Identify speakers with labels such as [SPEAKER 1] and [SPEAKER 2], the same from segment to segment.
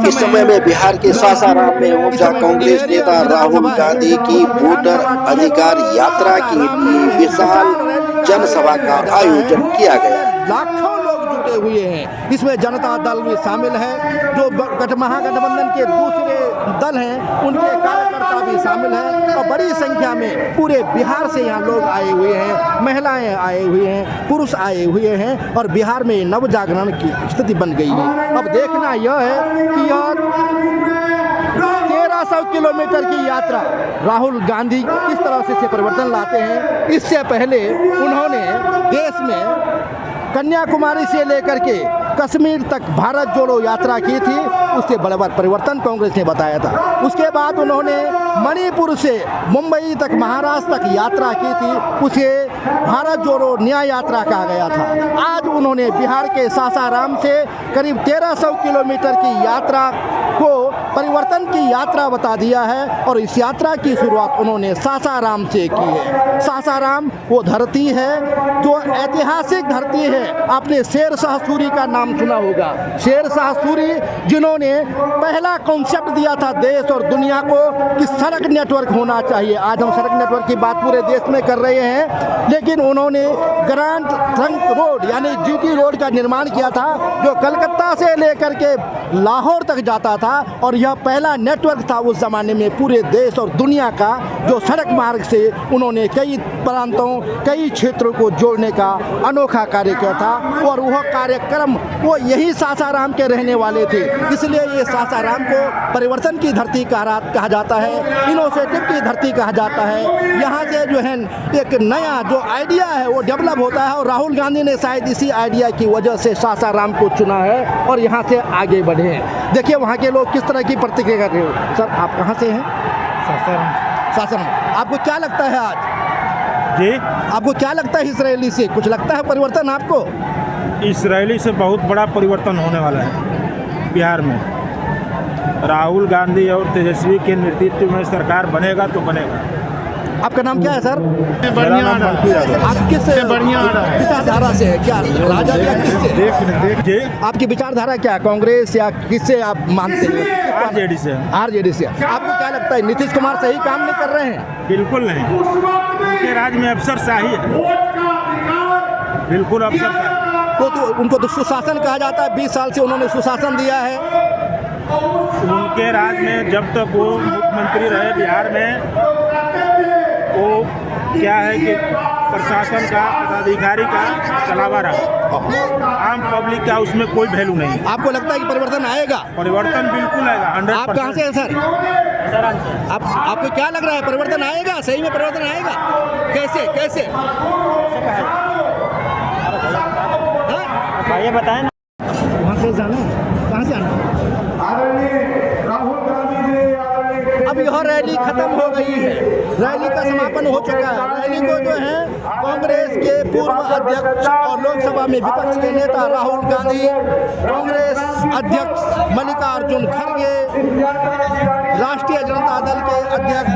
[SPEAKER 1] इस समय में बिहार के सासाराम में ऊर्जा कांग्रेस नेता राहुल गांधी की वोटर अधिकार यात्रा की विशाल जनसभा का आयोजन किया गया।
[SPEAKER 2] लाखों लोग जुटे हुए हैं, इसमें जनता दल भी शामिल है, जो महागठबंधन के दूसरे दल हैं उनके कार्यकर्ता भी शामिल हैं और बड़ी संख्या में पूरे बिहार से यहाँ लोग आए हुए हैं, महिलाएं आए हुए हैं, पुरुष आए हुए हैं और बिहार में नव जागरण की स्थिति बन गई है। अब देखना यह है कि यह 1300 किलोमीटर की यात्रा राहुल गांधी किस तरह से परिवर्तन लाते हैं। इससे पहले उन्होंने देश में कन्याकुमारी से लेकर के कश्मीर तक भारत जोड़ो यात्रा की थी, उससे बड़ा परिवर्तन कांग्रेस ने बताया था। उसके बाद उन्होंने मणिपुर से मुंबई तक महाराष्ट्र तक यात्रा की थी, उसे भारत जोड़ो न्याय यात्रा कहा गया था। आज उन्होंने बिहार के सासाराम से करीब 1300 किलोमीटर की यात्रा को परिवर्तन की यात्रा बता दिया है और इस यात्रा की शुरुआत उन्होंने सासाराम से की है। सासाराम वो धरती है जो ऐतिहासिक धरती है। आपने शेर शाह सूरी का नाम सुना होगा। शेर शाह सूरी जिन्होंने पहला कॉन्सेप्ट दिया था देश और दुनिया को कि सड़क नेटवर्क होना चाहिए। आज हम सड़क नेटवर्क की बात पूरे देश में कर रहे हैं, लेकिन उन्होंने ग्रैंड ट्रंक रोड यानी जीटी रोड का निर्माण किया था जो कलकत्ता से लेकर के लाहौर तक जाता था और यह पहला नेटवर्क था उस ज़माने में पूरे देश और दुनिया का, जो सड़क मार्ग से उन्होंने कई प्रांतों कई क्षेत्रों को जोड़ने का अनोखा कार्य किया था और वह कार्यक्रम वो यही सासाराम के रहने वाले थे। इसलिए ये सासाराम को परिवर्तन की धरती कहा जाता है, इनोवेटिव की धरती कहा जाता है। यहाँ से जो है एक नया जो आइडिया है वो डेवलप होता है और राहुल गांधी ने शायद इसी आइडिया की वजह से सासाराम को चुना है और यहाँ से आगे बढ़े हैं। देखिए वहाँ के लोग किस तरह की प्रतिक्रिया कर रहे हो। सर आप कहाँ से हैं? सासाराम। आपको क्या लगता है आज
[SPEAKER 3] जी?
[SPEAKER 2] आपको क्या लगता है इस रैली से? कुछ लगता है परिवर्तन आपको?
[SPEAKER 3] इस रैली से बहुत बड़ा परिवर्तन होने वाला है बिहार में। राहुल गांधी और तेजस्वी के नेतृत्व में सरकार बनेगा तो बनेगा।
[SPEAKER 2] आपका नाम क्या है सर?
[SPEAKER 3] बढ़िया।
[SPEAKER 2] आप किस विचारधारा से है? क्या राजा या किससे?
[SPEAKER 3] जी?
[SPEAKER 2] आपकी विचारधारा क्या है? कांग्रेस या किससे आप मानते हैं?
[SPEAKER 3] आरजेडी से।
[SPEAKER 2] आरजेडी से। आपको क्या लगता है नीतीश कुमार सही काम नहीं कर रहे हैं?
[SPEAKER 3] बिल्कुल नहीं, उनके राज में अफसरशाही है, बिल्कुल अफसरशाही।
[SPEAKER 2] तो उनको तो सुशासन कहा जाता है। 20 साल से उन्होंने सुशासन दिया है।
[SPEAKER 3] उनके राज में जब तक वो मुख्यमंत्री रहे बिहार में, वो क्या है कि प्रशासन का पदाधिकारी का चलावा रहा, आम पब्लिक का उसमें कोई वैल्यू नहीं।
[SPEAKER 2] आपको लगता है कि परिवर्तन आएगा?
[SPEAKER 3] परिवर्तन बिल्कुल आएगा। 100%।
[SPEAKER 2] आप कहाँ से हैं सर? आपको क्या लग रहा है परिवर्तन आएगा? सही में परिवर्तन आएगा? कैसे
[SPEAKER 3] ये बताएं ना।
[SPEAKER 2] वहाँ से जाना है? कहाँ से आना है? अब यह रैली खत्म हो गई है, रैली का समापन हो चुका है। रैली को जो है कांग्रेस के पूर्व अध्यक्ष और लोकसभा में विपक्ष के नेता राहुल गांधी, कांग्रेस अध्यक्ष मल्लिकार्जुन खड़गे, राष्ट्रीय जनता दल के अध्यक्ष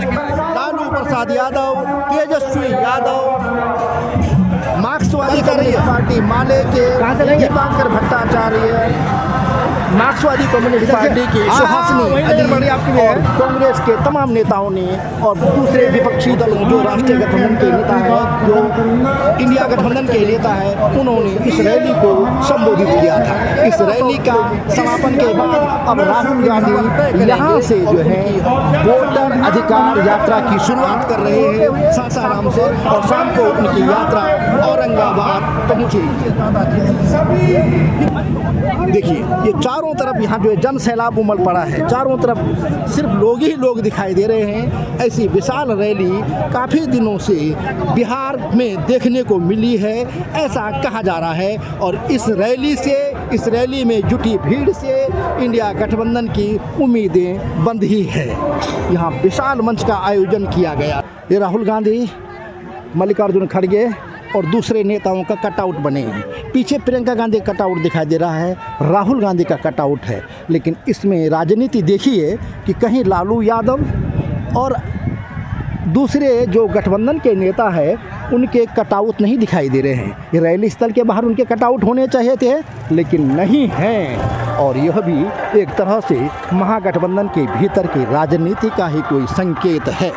[SPEAKER 2] लालू प्रसाद यादव, तेजस्वी यादव, मार्क्सवादी कम्युनिस्ट पार्टी माले के दीपांकर भट्टाचार्य, मार्क्सवादी कम्युनिस्ट पार्टी की सुहासिनी अली और कांग्रेस के तमाम नेताओं ने और दूसरे विपक्षी दलों जो राष्ट्रीय गठबंधन के नेता हैं, जो इंडिया गठबंधन के नेता हैं, उन्होंने इस रैली को संबोधित किया था। इस रैली का समापन के बाद अब राहुल गांधी यहाँ से जो है वोटर अधिकार यात्रा की शुरुआत कर रहे हैं सासाराम से और शाम को उनकी यात्रा औरंगाबाद पहुँचेगी। देखिए ये चारों तरफ यहाँ जो है जन सैलाब उमड़ पड़ा है, चारों तरफ सिर्फ लोग ही लोग दिखाई दे रहे हैं। ऐसी विशाल रैली काफ़ी दिनों से बिहार में देखने को मिली है, ऐसा कहा जा रहा है। और इस रैली में जुटी भीड़ से इंडिया गठबंधन की उम्मीदें बंद ही है। यहाँ विशाल मंच का आयोजन किया गया। ये राहुल गांधी, मल्लिकार्जुन खड़गे और दूसरे नेताओं का कटआउट बने हैं। पीछे प्रियंका गांधी कटआउट दिखाई दे रहा है, राहुल गांधी का कटआउट है। लेकिन इसमें राजनीति देखिए कि कहीं लालू यादव और दूसरे जो गठबंधन के नेता है उनके कटआउट नहीं दिखाई दे रहे हैं। ये रैली स्थल के बाहर उनके कटआउट होने चाहिए थे, लेकिन नहीं हैं। और यह भी एक तरह से महागठबंधन के भीतर की राजनीति का ही कोई संकेत है।